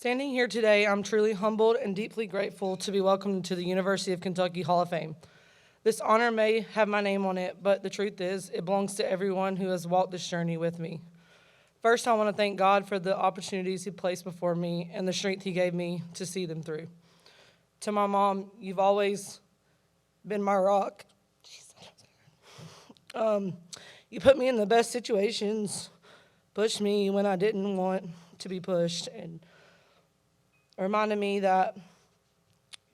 Standing here today, I'm truly humbled and deeply grateful to be welcomed to the University of Kentucky Hall of Fame. This honor may have my name on it, but the truth is, it belongs to everyone who has walked this journey with me. First, I want to thank God for the opportunities He placed before me and the strength He gave me to see them through. To my mom, you've always been my rock. You put me in the best situations, pushed me when I didn't want to be pushed, and reminded me that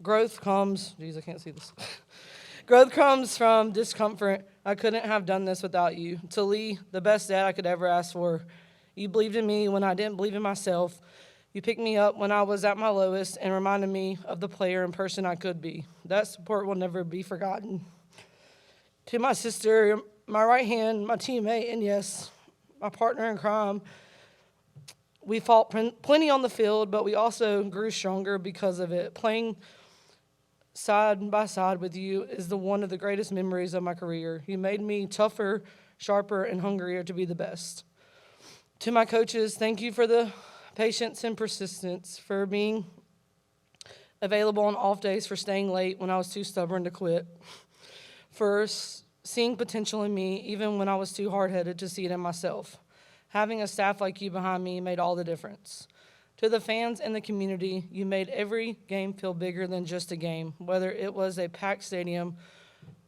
growth comes, I can't see this. Growth comes from discomfort. I couldn't have done this without you. To Lee, the best dad I could ever ask for. You believed in me when I didn't believe in myself. You picked me up when I was at my lowest and reminded me of the player and person I could be. That support will never be forgotten. To my sister, my right hand, my teammate, and yes, my partner in crime, we fought plenty on the field, but we also grew stronger because of it. Playing side by side with you is one of the greatest memories of my career. You made me tougher, sharper, and hungrier to be the best. To my coaches, thank you for the patience and persistence, for being available on off days, for staying late when I was too stubborn to quit, for seeing potential in me even when I was too hard-headed to see it in myself. Having a staff like you behind me made all the difference. To the fans and the community, you made every game feel bigger than just a game, whether it was a packed stadium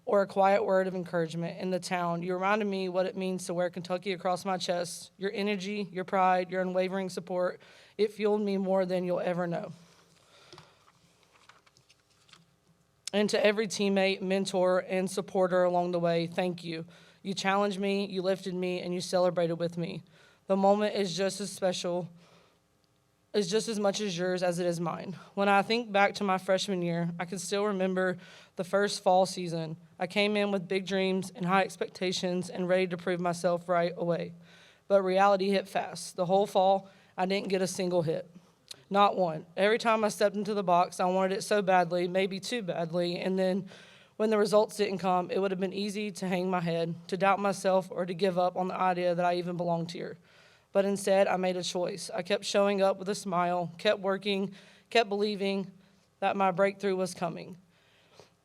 or a quiet word of encouragement in the town. You reminded me what it means to wear Kentucky across my chest. Your energy, your pride, your unwavering support, it fueled me more than you'll ever know. And to every teammate, mentor, and supporter along the way, thank you. You challenged me, you lifted me, and you celebrated with me. The moment is just as special, is just as much as yours as it is mine. When I think back to my freshman year, I can still remember the first fall season. I came in with big dreams and high expectations and ready to prove myself right away. But reality hit fast. The whole fall, I didn't get a single hit. Not one. Every time I stepped into the box, I wanted it so badly, maybe too badly, and then when the results didn't come, it would have been easy to hang my head, to doubt myself, or to give up on the idea that I even belonged here. But instead, I made a choice. I kept showing up with a smile, kept working, kept believing that my breakthrough was coming.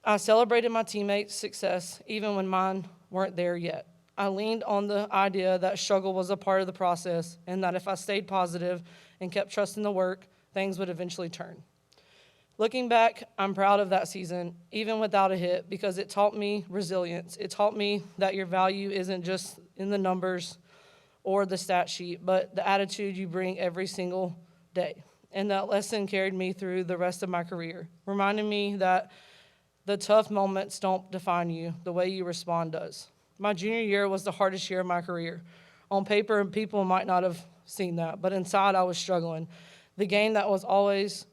I celebrated my teammates' success even when mine weren't there yet. I leaned on the idea that struggle was a part of the process and that if I stayed positive and kept trusting the work, things would eventually turn. Looking back, I'm proud of that season, even without a hit, because it taught me resilience. It taught me that your value isn't just in the numbers or the stat sheet, but the attitude you bring every single day. And that lesson carried me through the rest of my career, reminding me that the tough moments don't define you, the way you respond does. My junior year was the hardest year of my career. On paper, people might not have seen that, but inside I was struggling. The game that was always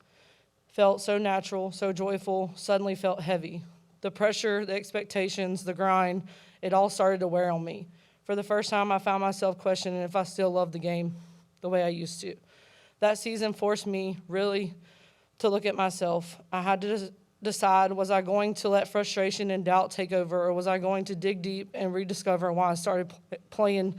felt so natural, so joyful, suddenly felt heavy. The pressure, the expectations, the grind, it all started to wear on me. For the first time, I found myself questioning if I still loved the game the way I used to. That season forced me really to look at myself. I had to decide, was I going to let frustration and doubt take over, or was I going to dig deep and rediscover why I started playing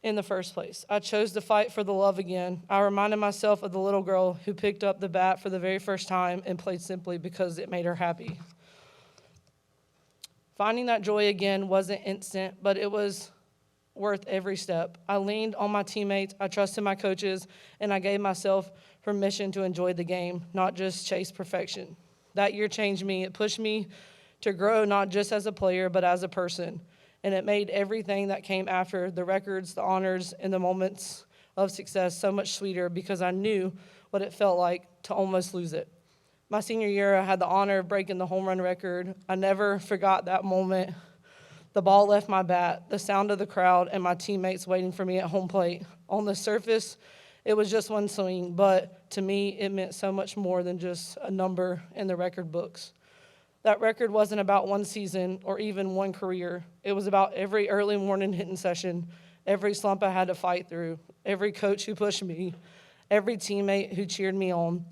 in the first place? I chose to fight for the love again. I reminded myself of the little girl who picked up the bat for the very first time and played simply because it made her happy. Finding that joy again wasn't instant, but it was worth every step. I leaned on my teammates, I trusted my coaches, and I gave myself permission to enjoy the game, not just chase perfection. That year changed me. It pushed me to grow not just as a player, but as a person. And it made everything that came after, the records, the honors, and the moments of success, so much sweeter because I knew what it felt like to almost lose it. My senior year, I had the honor of breaking the home run record. I never forgot that moment. The ball left my bat, the sound of the crowd, and my teammates waiting for me at home plate. On the surface, it was just one swing, but to me, it meant so much more than just a number in the record books. That record wasn't about one season or even one career. It was about every early morning hitting session, every slump I had to fight through, every coach who pushed me, every teammate who cheered me on.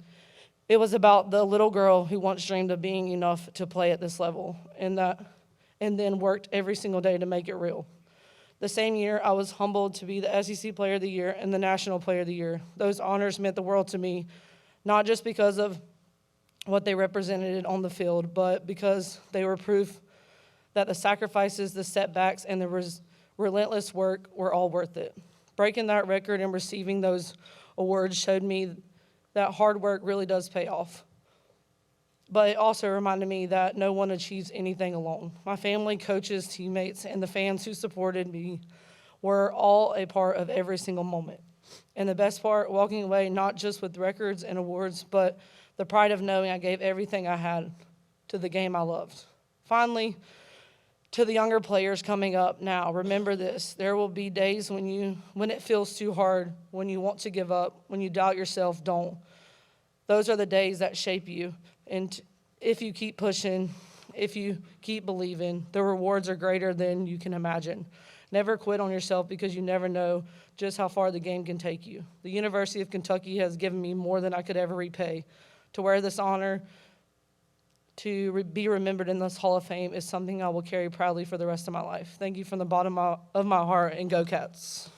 It was about the little girl who once dreamed of being enough to play at this level and then worked every single day to make it real. The same year, I was humbled to be the SEC Player of the Year and the National Player of the Year. Those honors meant the world to me, not just because of what they represented on the field, but because they were proof that the sacrifices, the setbacks, and the relentless work were all worth it. Breaking that record and receiving those awards showed me that hard work really does pay off. But it also reminded me that no one achieves anything alone. My family, coaches, teammates, and the fans who supported me were all a part of every single moment. And the best part, walking away not just with records and awards, but the pride of knowing I gave everything I had to the game I loved. Finally, to the younger players coming up now, remember this. There will be days when it feels too hard, when you want to give up, when you doubt yourself, don't. Those are the days that shape you. And if you keep pushing, if you keep believing, the rewards are greater than you can imagine. Never quit on yourself because you never know just how far the game can take you. The University of Kentucky has given me more than I could ever repay. To wear this honor, to be remembered in this Hall of Fame is something I will carry proudly for the rest of my life. Thank you from the bottom of my heart, and go Cats.